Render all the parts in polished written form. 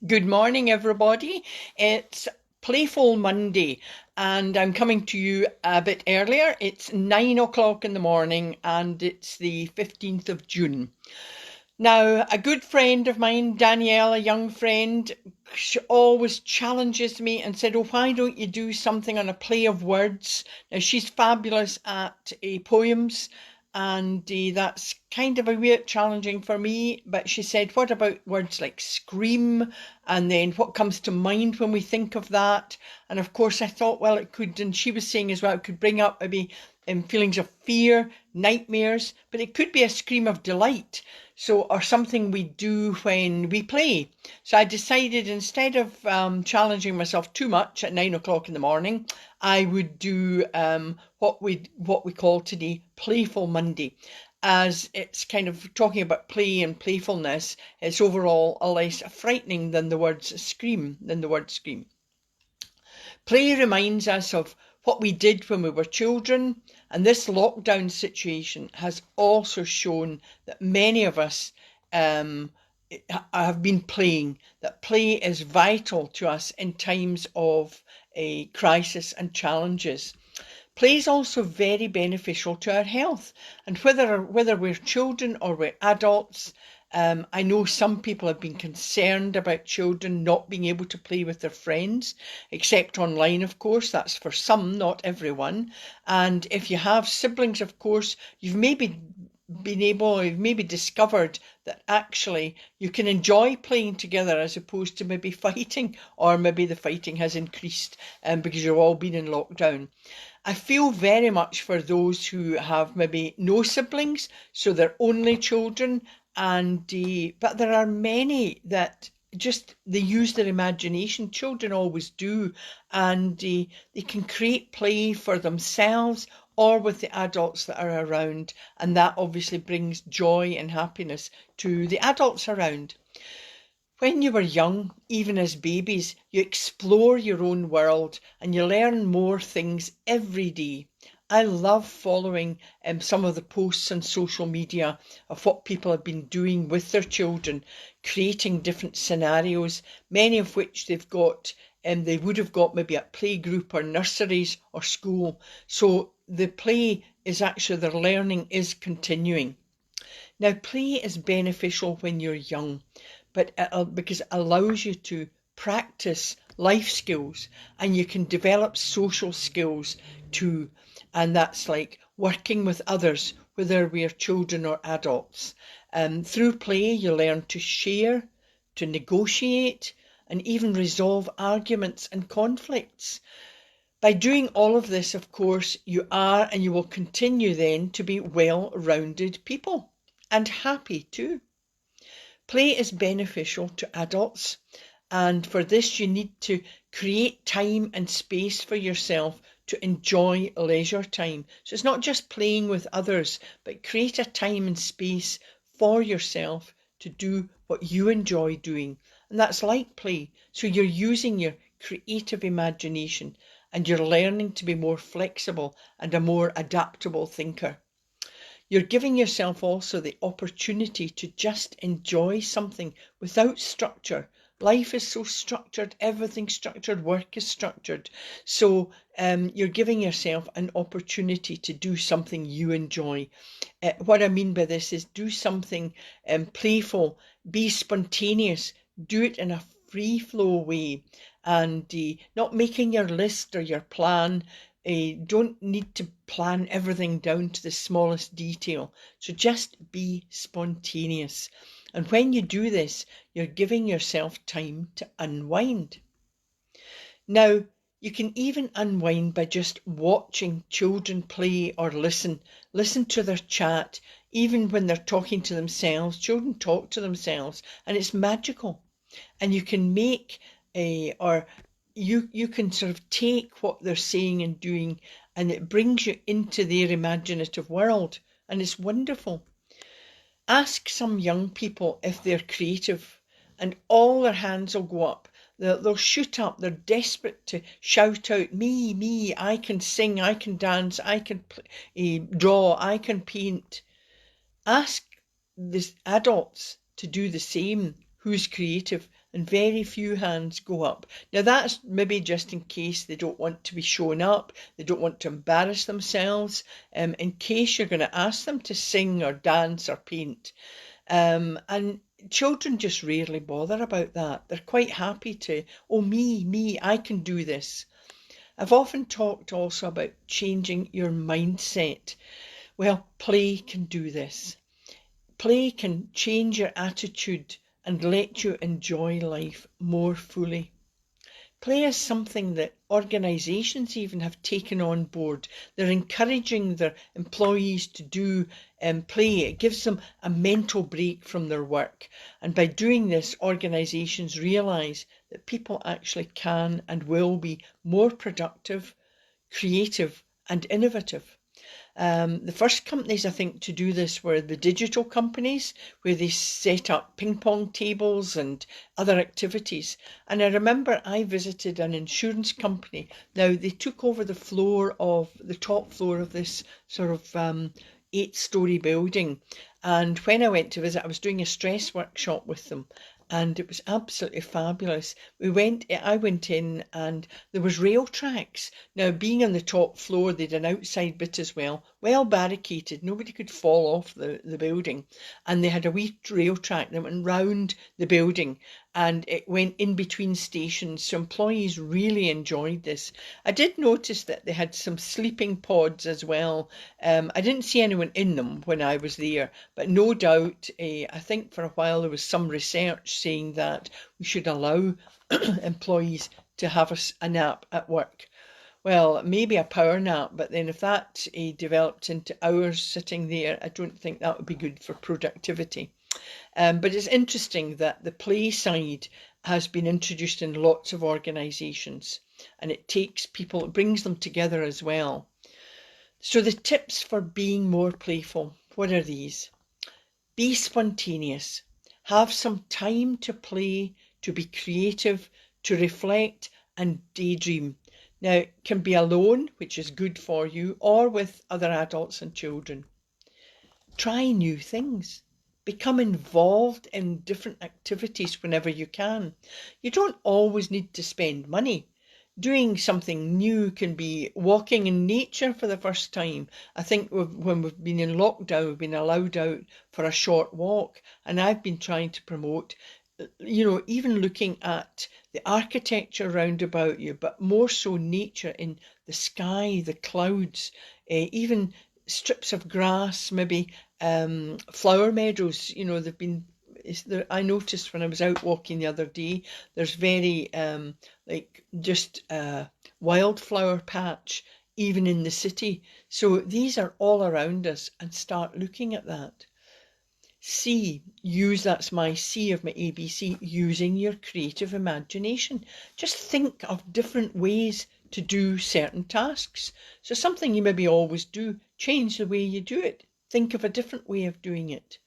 Good morning, everybody. It's Playful Monday, and I'm coming to you a bit earlier. It's 9 o'clock in the morning, and it's the 15th of June. Now, a good friend of mine, Danielle, a young friend, she always challenges me and said, "Oh, why don't you do something on a play of words?" Now, she's fabulous at poems, and that's kind of a bit challenging for me. But she said, "What about words like scream? And then what comes to mind when we think of that?" And of course, I thought, well, it could, and she was saying as well, it could bring up maybe feelings of fear, nightmares, but it could be a scream of delight. So, or something we do when we play. So I decided instead of challenging myself too much at 9 o'clock in the morning, I would do what we call today Playful Monday, as it's kind of talking about play and playfulness. It's overall a less frightening than the words scream, Play reminds us of what we did when we were children, and this lockdown situation has also shown that many of us um, have been playing, that play is vital to us in times of a crisis and challenges. Play is also very beneficial to our health, and whether we're children or we're adults, I know some people have been concerned about children not being able to play with their friends, except online, of course. That's for some, not everyone. And if you have siblings, of course, you've maybe discovered that actually you can enjoy playing together as opposed to maybe fighting, or maybe the fighting has increased because you've all been in lockdown. I feel very much for those who have maybe no siblings, so they're only children, and but there are many that just they use their imagination. Children always do, and they can create play for themselves or with the adults that are around, and that obviously brings joy and happiness to the adults around. When you were young, even as babies, you explore your own world and you learn more things every day. I love following some of the posts on social media of what people have been doing with their children, creating different scenarios, many of which they would have got maybe at playgroup or nurseries or school. So the play is actually, their learning is continuing. Now, play is beneficial when you're young, because it allows you to practice life skills, and you can develop social skills too. And that's like working with others, whether we are children or adults. Through play, you learn to share, to negotiate, and even resolve arguments and conflicts. By doing all of this, of course, you are and you will continue then to be well-rounded people, and happy too. Play is beneficial to adults, and for this you need to create time and space for yourself to enjoy leisure time. So it's not just playing with others, but create a time and space for yourself to do what you enjoy doing. And that's like play. So you're using your creative imagination, and you're learning to be more flexible and a more adaptable thinker. You're giving yourself also the opportunity to just enjoy something without structure. Life is so structured, everything's structured, work is structured. So you're giving yourself an opportunity to do something you enjoy. What I mean by this is do something playful, be spontaneous, do it in a free flow way, and not making your list or your plan. Don't need to plan everything down to the smallest detail. So just be spontaneous. And when you do this, you're giving yourself time to unwind. Now, you can even unwind by just watching children play or listen. Listen to their chat. Even when they're talking to themselves, children talk to themselves, and it's magical. And you can make or you can sort of take what they're saying and doing, and it brings you into their imaginative world, and it's wonderful. Ask some young people if they're creative, and all their hands will go up. They'll shoot up. They're desperate to shout out, me, I can sing, I can dance, I can draw, I can paint. Ask the adults to do the same, who's creative, and very few hands go up. Now that's maybe just in case they don't want to be shown up, they don't want to embarrass themselves, in case you're going to ask them to sing or dance or paint. And children just rarely bother about that. They're quite happy to, oh, me, I can do this. I've often talked also about changing your mindset. Well, play can do this. Play can change your attitude and let you enjoy life more fully. Play is something that organisations even have taken on board. They're encouraging their employees to do play. It gives them a mental break from their work. And by doing this, organisations realise that people actually can and will be more productive, creative and innovative. The first companies, I think, to do this were the digital companies, where they set up ping pong tables and other activities. And I remember I visited an insurance company. Now, they took over the top floor of this sort of 8-storey building. And when I went to visit, I was doing a stress workshop with them. And it was absolutely fabulous. I went in and there was rail tracks. Now, being on the top floor, they'd an outside bit as well barricaded. Nobody could fall off the building. And they had a wee rail track that went round the building and it went in between stations. So employees really enjoyed this. I did notice that they had some sleeping pods as well. I didn't see anyone in them when I was there, but no doubt, I think for a while there was some research saying that we should allow employees to have a nap at work. Well, maybe a power nap, but then if that developed into hours sitting there, I don't think that would be good for productivity. But it's interesting that the play side has been introduced in lots of organisations, and it brings them together as well. So the tips for being more playful, what are these? Be spontaneous. Have some time to play, to be creative, to reflect and daydream. Now, it can be alone, which is good for you, or with other adults and children. Try new things. Become involved in different activities whenever you can. You don't always need to spend money. Doing something new can be walking in nature for the first time. I think when we've been in lockdown, we've been allowed out for a short walk, and I've been trying to promote, even looking at the architecture round about you, but more so nature in the sky, the clouds, even strips of grass, maybe flower meadows. I noticed when I was out walking the other day, there's very wildflower patch even in the city. So these are all around us, and start looking at that. That's my C of my ABC, using your creative imagination. Just think of different ways to do certain tasks. So something you maybe always do, change the way you do it. Think of a different way of doing it.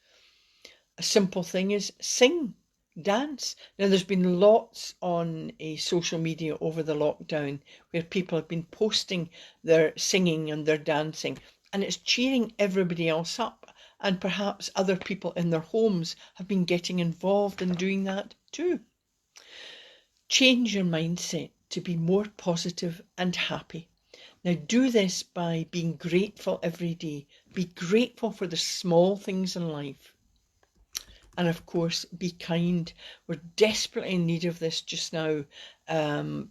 A simple thing is sing, dance. Now, there's been lots on social media over the lockdown where people have been posting their singing and their dancing, and it's cheering everybody else up. And perhaps other people in their homes have been getting involved in doing that too. Change your mindset to be more positive and happy. Now, do this by being grateful every day. Be grateful for the small things in life. And of course, be kind. We're desperately in need of this just now,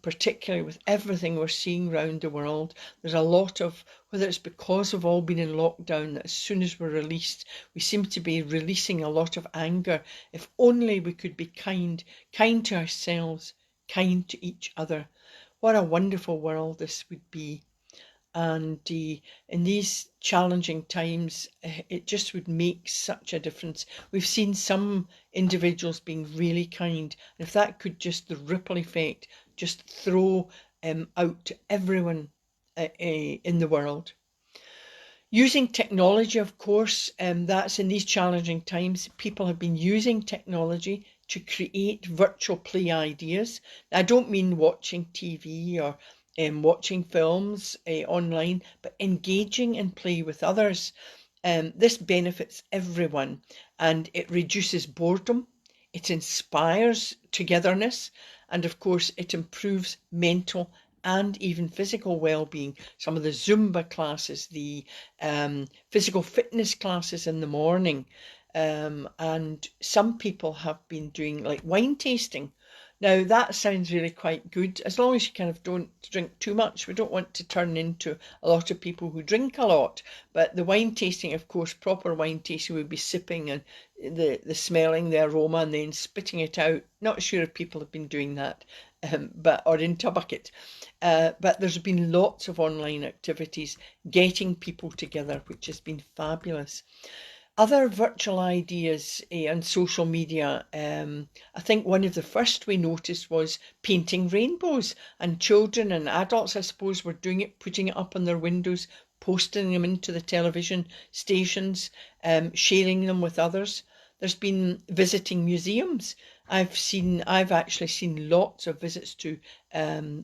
particularly with everything we're seeing around the world. There's a lot of, whether it's because we've all been in lockdown, that as soon as we're released, we seem to be releasing a lot of anger. If only we could be kind to ourselves, kind to each other. What a wonderful world this would be. And in these challenging times, it just would make such a difference. We've seen some individuals being really kind. And if that could just, the ripple effect, just throw out to everyone in the world. Using technology, of course, that's in these challenging times. People have been using technology to create virtual play ideas. I don't mean watching TV or watching films online, but engaging in play with others. This benefits everyone, and it reduces boredom, it inspires togetherness, and of course it improves mental and even physical well-being. Some of the Zumba classes, the physical fitness classes in the morning, and some people have been doing like wine tasting. Now that sounds really quite good, as long as you kind of don't drink too much. We don't want to turn into a lot of people who drink a lot. But the wine tasting, of course, proper wine tasting would be sipping and the smelling, the aroma, and then spitting it out. Not sure if people have been doing that, or into a bucket. But there's been lots of online activities getting people together, which has been fabulous. Other virtual ideas on social media, I think one of the first we noticed was painting rainbows, and children and adults, I suppose, were doing it, putting it up on their windows, posting them into the television stations, sharing them with others. There's been visiting museums. I've actually seen lots of visits to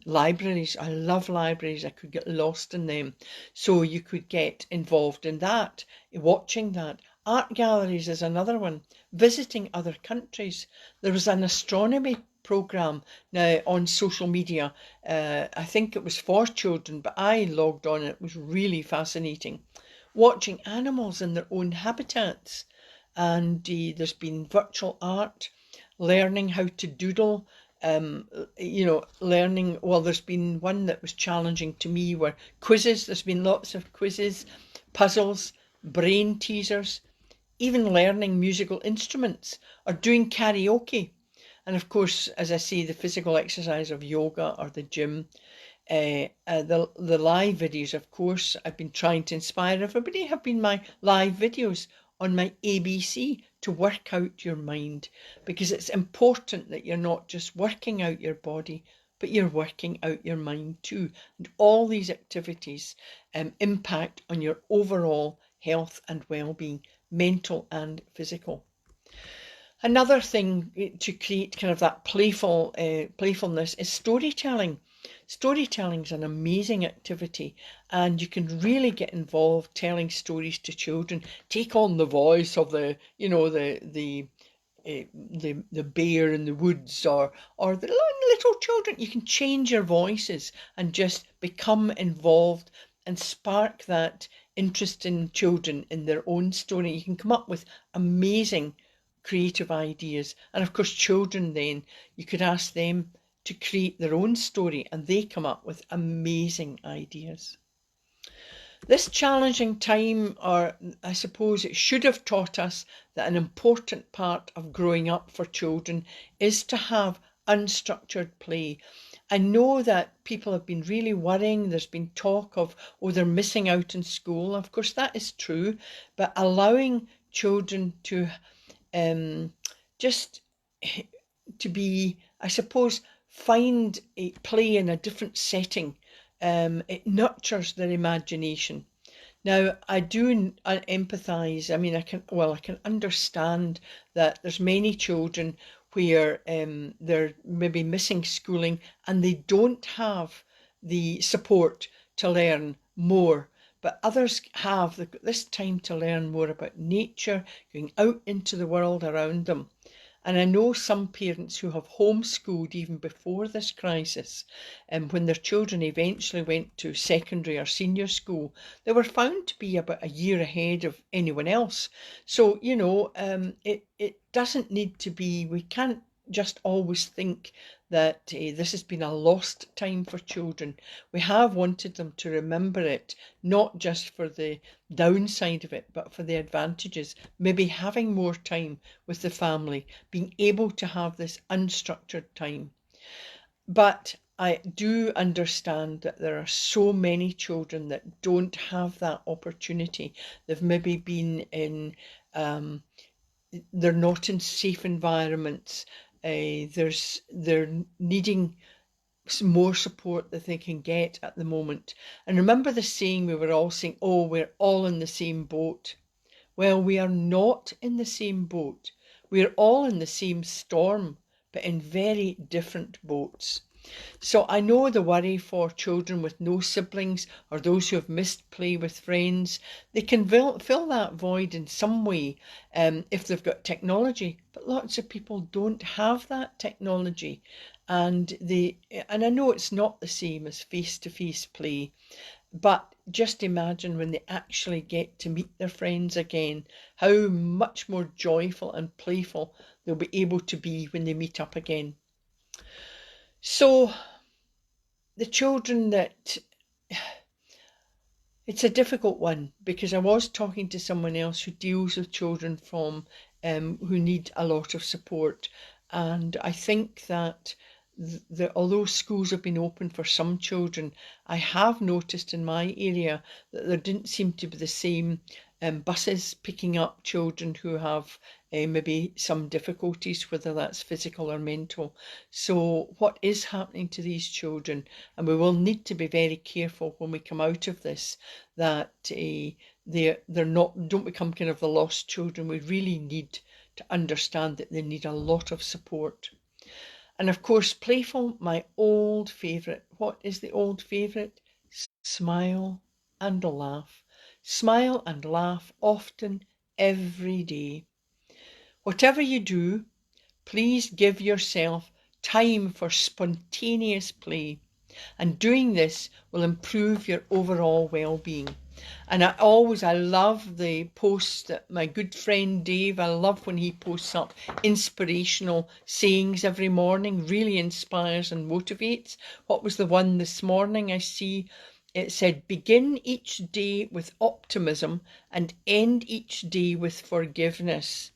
libraries. I love libraries. I could get lost in them. So you could get involved in that, watching that. Art galleries is another one. Visiting other countries. There was an astronomy program now on social media. I think it was for children, but I logged on and it was really fascinating. Watching animals in their own habitats. And there's been virtual art, learning how to doodle, learning. Well, there's been one that was challenging to me where quizzes, there's been lots of quizzes, puzzles, brain teasers, even learning musical instruments or doing karaoke. And of course, as I say, the physical exercise of yoga or the gym. The live videos, of course, I've been trying to inspire everybody, have been my live videos on my ABC to work out your mind, because it's important that you're not just working out your body, but you're working out your mind too. And all these activities impact on your overall health and well-being, mental and physical. Another thing to create kind of that playfulness is storytelling. Storytelling is an amazing activity, and you can really get involved telling stories to children. Take on the voice of the bear in the woods, or the little children. You can change your voices and just become involved and spark that interest in children in their own story. You can come up with amazing creative ideas. And of course, children, then you could ask them to create their own story and they come up with amazing ideas. This challenging time, or I suppose it should have taught us that an important part of growing up for children is to have unstructured play. I know that people have been really worrying. There's been talk of, oh, they're missing out in school. Of course, that is true, but allowing children to just to be, I suppose, find a play in a different setting. It nurtures their imagination. Now, I do empathise. I mean, I can understand that there's many children where they're maybe missing schooling and they don't have the support to learn more. But others have this time to learn more about nature, going out into the world around them. And I know some parents who have homeschooled even before this crisis, and when their children eventually went to secondary or senior school, they were found to be about a year ahead of anyone else. So, it doesn't need to be, we can't just always think that this has been a lost time for children. We have wanted them to remember it, not just for the downside of it, but for the advantages. Maybe having more time with the family, being able to have this unstructured time. But I do understand that there are so many children that don't have that opportunity. They've maybe been in, they're not in safe environments. They're needing more support that they can get at the moment. And remember the saying we were all saying, oh, we're all in the same boat. Well, we are not in the same boat. We're all in the same storm, but in very different boats. So I know the worry for children with no siblings or those who have missed play with friends. They can fill that void in some way if they've got technology, but lots of people don't have that technology. And I know it's not the same as face-to-face play, but just imagine when they actually get to meet their friends again, how much more joyful and playful they'll be able to be when they meet up again. So the children that it's a difficult one, because I was talking to someone else who deals with children from who need a lot of support, and I think that although schools have been open for some children, I have noticed in my area that there didn't seem to be the same buses picking up children who have maybe some difficulties, whether that's physical or mental. So what is happening to these children? And we will need to be very careful when we come out of this, that they're not, don't become kind of the lost children. We really need to understand that they need a lot of support. And of course, playful, my old favourite. What is the old favourite? Smile and laugh. Smile and laugh often, every day. Whatever you do, please give yourself time for spontaneous play. And doing this will improve your overall well-being. And I love the posts that my good friend Dave, I love when he posts up inspirational sayings every morning, really inspires and motivates. What was the one this morning I see? It said, begin each day with optimism and end each day with forgiveness.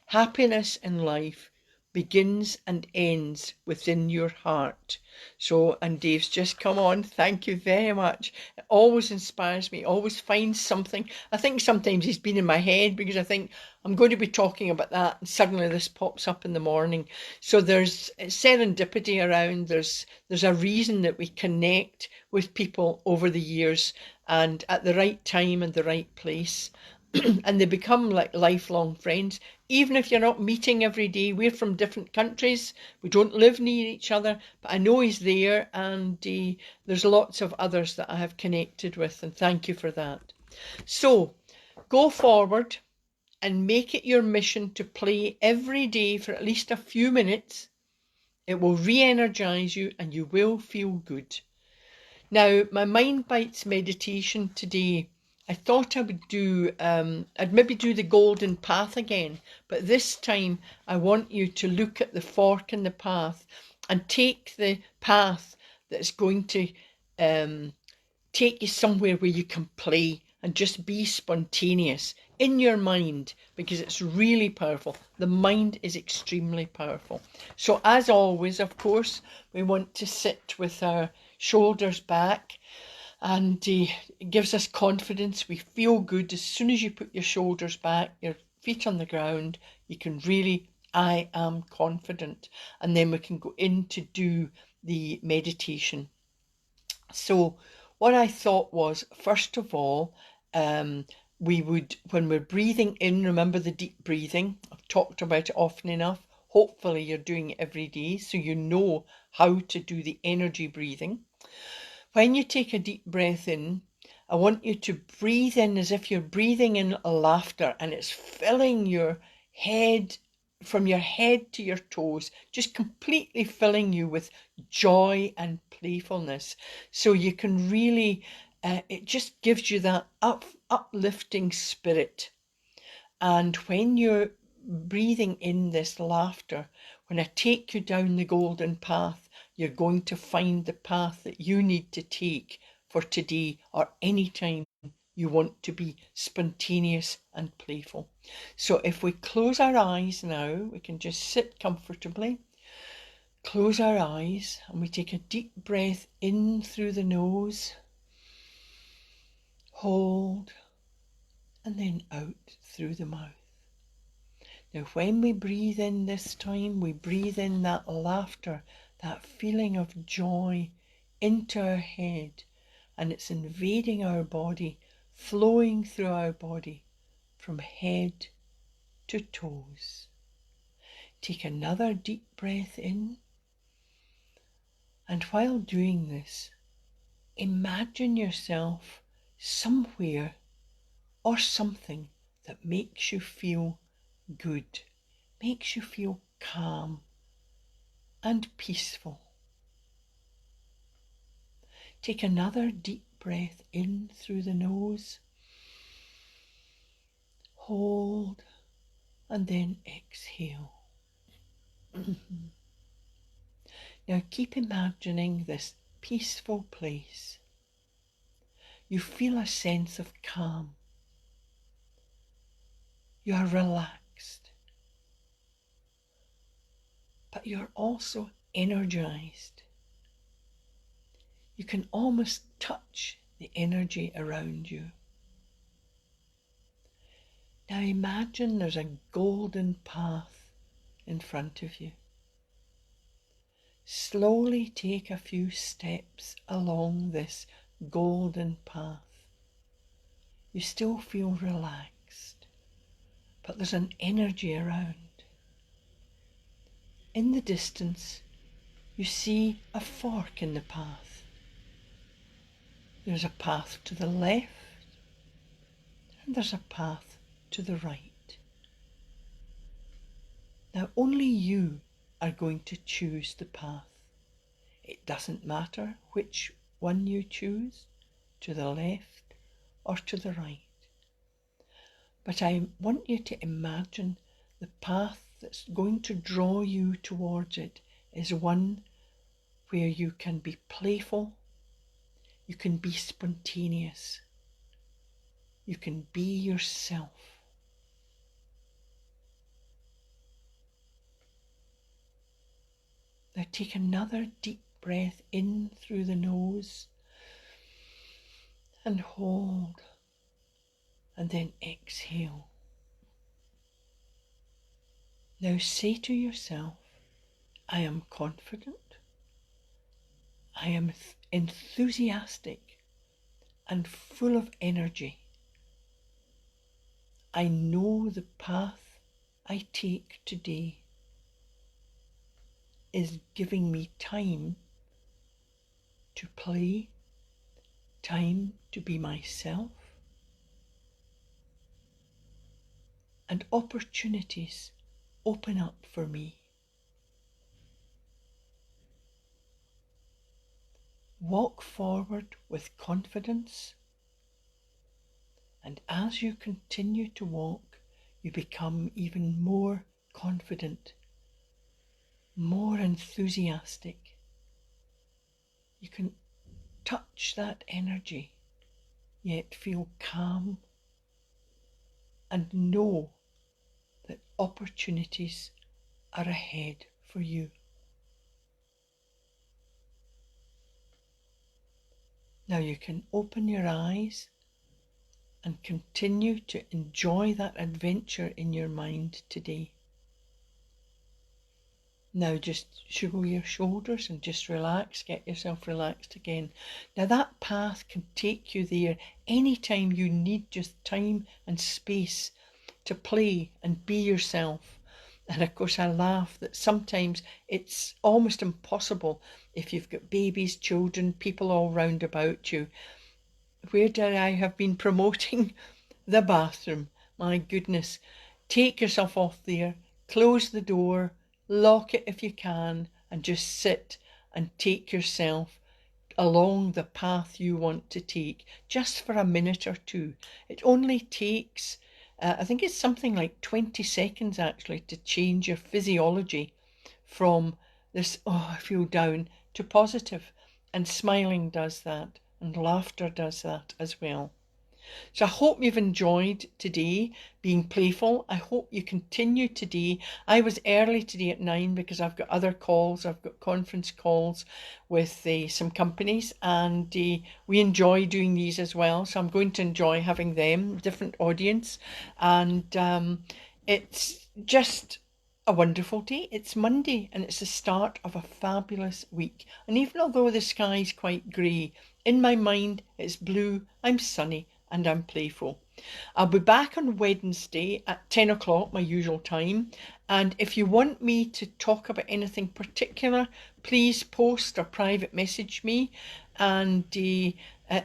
Happiness in life begins and ends within your heart. So, and Dave's just come on. Thank you very much. It always inspires me, always finds something. I think sometimes he's been in my head because I think I'm going to be talking about that and suddenly this pops up in the morning. So there's serendipity around. There's a reason that we connect with people over the years and at the right time and the right place. And they become like lifelong friends, even if you're not meeting every day. We're from different countries, we don't live near each other, but I know he's there, and there's lots of others that I have connected with, and thank you for that. So go forward and make it your mission to play every day for at least a few minutes. It will re-energize you and you will feel good. Now, my Mind Bites meditation today, I thought I would do, I'd maybe do the golden path again, but this time I want you to look at the fork in the path and take the path that's going to take you somewhere where you can play and just be spontaneous in your mind, because it's really powerful. The mind is extremely powerful. So as always, of course, we want to sit with our shoulders back, and it gives us confidence. We feel good as soon as you put your shoulders back, your feet on the ground. You can really, I am confident. And then we can go in to do the meditation. So what I thought was, first of all, we would, when we're breathing in, remember the deep breathing. I've talked about it often enough. Hopefully you're doing it every day, so you know how to do the energy breathing. When you take a deep breath in, I want you to breathe in as if you're breathing in laughter, and it's filling your head, from your head to your toes, just completely filling you with joy and playfulness. So you can really, it just gives you that uplifting spirit. And when you're breathing in this laughter, when I take you down the golden path, you're going to find the path that you need to take for today or any time you want to be spontaneous and playful. So if we close our eyes now, we can just sit comfortably, close our eyes, and we take a deep breath in through the nose, hold, and then out through the mouth. Now, when we breathe in this time, we breathe in that laughter, that feeling of joy into our head, and it's invading our body, flowing through our body from head to toes. Take another deep breath in, And while doing this, imagine yourself somewhere or something that makes you feel good, makes you feel calm and peaceful. Take another deep breath in through the nose, hold, and then exhale. Now keep imagining this peaceful place. You feel a sense of calm. You are relaxed, but you're also energized. You can almost touch the energy around you. Now imagine there's a golden path in front of you. Slowly take a few steps along this golden path. You still feel relaxed, but there's an energy around. In the distance, you see a fork in the path. There's a path to the left, and there's a path to the right. Now only you are going to choose the path. It doesn't matter which one you choose, to the left or to the right. But I want you to imagine the path that's going to draw you towards it is one where you can be playful, you can be spontaneous, you can be yourself. Now take another deep breath in through the nose and hold, and then exhale. Now say to yourself, I am confident, I am enthusiastic and full of energy. I know the path I take today is giving me time to play, time to be myself, and opportunities open up for me. Walk forward with confidence, and as you continue to walk, you become even more confident, more enthusiastic. You can touch that energy, yet feel calm and know that opportunities are ahead for you. Now you can open your eyes and continue to enjoy that adventure in your mind today. Now just shuggle your shoulders and just relax, get yourself relaxed again. Now that path can take you there anytime you need just time and space to play and be yourself. And of course I laugh that sometimes it's almost impossible if you've got babies, children, people all round about you. Where did I have been promoting the bathroom? My goodness. Take yourself off there, close the door, lock it if you can, and just sit and take yourself along the path you want to take, just for a minute or two. It only takes, I think it's something like 20 seconds actually, to change your physiology from this, oh, I feel down, to positive. And smiling does that, and laughter does that as well. So I hope you've enjoyed today being playful. I hope you continue today. I was early today at 9 because I've got other calls. I've got conference calls with some companies, and we enjoy doing these as well. So I'm going to enjoy having them, different audience. And it's just a wonderful day. It's Monday and it's the start of a fabulous week. And even although the sky's quite grey, in my mind it's blue, I'm sunny, and I'm playful. I'll be back on Wednesday at 10 o'clock, my usual time. And if you want me to talk about anything particular, please post or private message me. And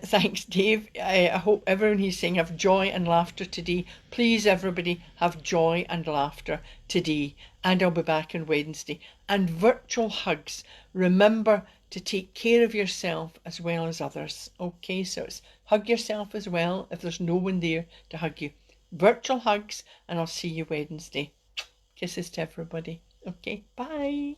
thanks, Dave. I hope everyone he's saying have joy and laughter today. Please, everybody, have joy and laughter today. And I'll be back on Wednesday. And virtual hugs. Remember to take care of yourself as well as others. Okay, so it's hug yourself as well if there's no one there to hug you. Virtual hugs, and I'll see you Wednesday. Kisses to everybody. Okay, bye.